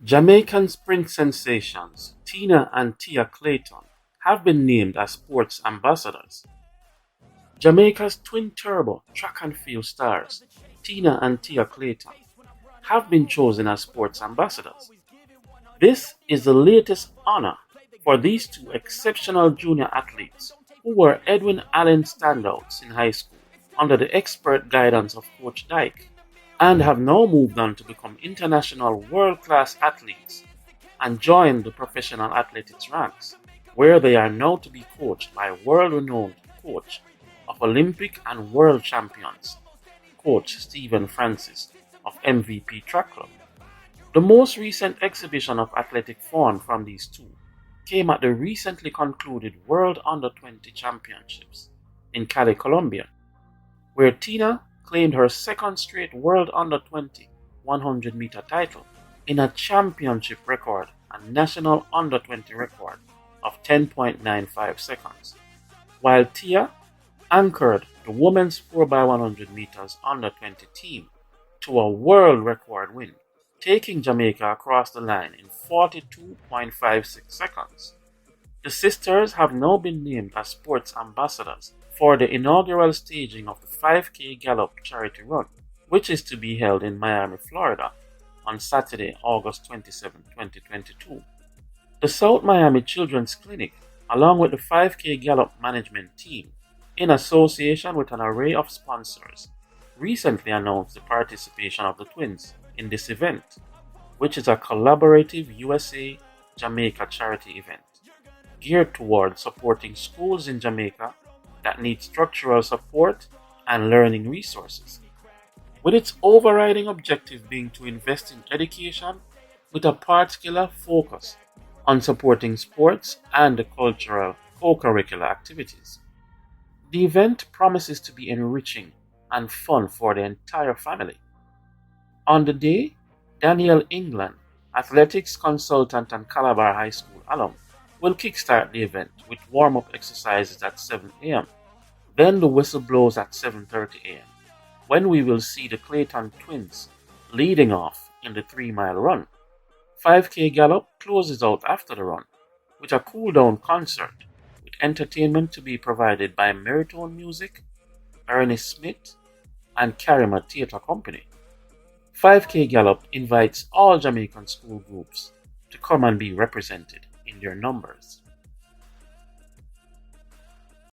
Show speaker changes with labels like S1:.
S1: Jamaican sprint sensations Tina and TiaClayton have been named as sports ambassadors. Jamaica's twin-turbo track and field stars, Tina and TiaClayton, have been chosen as sports ambassadors. This is the latest honor for these two exceptional junior athletes who were Edwin Allen standouts in high school under the expert guidance of Coach Dyke and have now moved on to become international world-class athletes and joined the professional athletics ranks, where they are now to be coached by world-renowned coach of Olympic and world champions, Coach Stephen Francis of MVP Track Club. The most recent exhibition of athletic form from these two came at the recently concluded World Under-20 Championships in Cali, Colombia, where Tina claimed her second straight World Under-20 100-meter title in a championship record and national Under-20 record of 10.95 seconds, while Tia anchored the women's 4x100 meters Under-20 team to a world record win, taking Jamaica across the line in 42.56 seconds. The sisters have now been named as sports ambassadors for the inaugural staging of the 5K Gallup charity run, which is to be held in Miami, Florida on Saturday, August 27, 2022. The South Miami Children's Clinic, along with the 5K Gallup management team, in association with an array of sponsors, recently announced the participation of the twins in this event, which is a collaborative USA-Jamaica charity event geared toward supporting schools in Jamaica that need structural support and learning resources, with its overriding objective being to invest in education with a particular focus on supporting sports and the cultural co-curricular activities. The event promises to be enriching and fun for the entire family. On the day, Danielle England, athletics consultant and Calabar High School alum, will kickstart the event with warm-up exercises at 7 a.m. Then the whistle blows at 7:30 a.m., when we will see the Clayton twins leading off in the 3-mile run. 5K Gallup closes out after the run with a cool-down concert with entertainment to be provided by Meritone Music, Ernest Smith, and Karima Theatre Company. 5K Gallup invites all Jamaican school groups to come and be represented in their numbers.